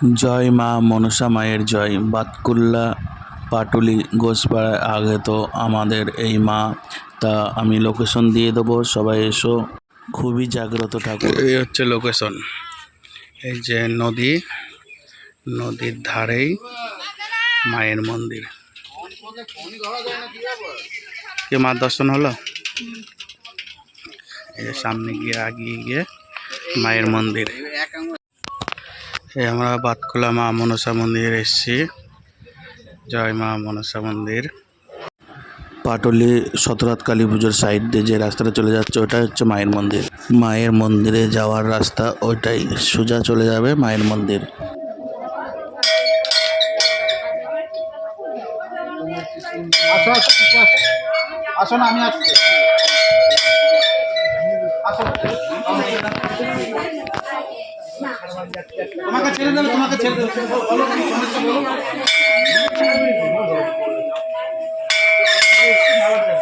জয় মা মনসা মায়ের জয়। বাতকুল্লা পাটুলি ঘোষপাড়ায় আগে তো আমাদের এই মা। তা আমি লোকেশন দিয়ে দেবো, সবাই এসো। খুবই জাগ্রত ঠাকুর। এই হচ্ছে লোকেশন। এই যে নদী, নদীর ধারেই মায়ের মন্দির। কে মার দর্শন হলো? এই যে সামনে গিয়ে আগিয়ে গিয়ে মায়ের মন্দির। এই আমরা বাতকুলা মা মনসা মন্দির এসেছি। জয় মা মনসা মন্দির। পাটুলি সতরাত কালী পুজোর সাইড দিয়ে যে রাস্তাটা চলে যাচ্ছে ওটা হচ্ছে মায়ের মন্দির। মায়ের মন্দিরে যাওয়ার রাস্তা ওইটাই, সোজা চলে যাবে মায়ের মন্দির। আসুন, আমি আসছি। তোমাকে ছেড়ে দেবে, তোমাকে ছেড়ে দেবে। বলো কি সমস্যা, বলো। আমাকে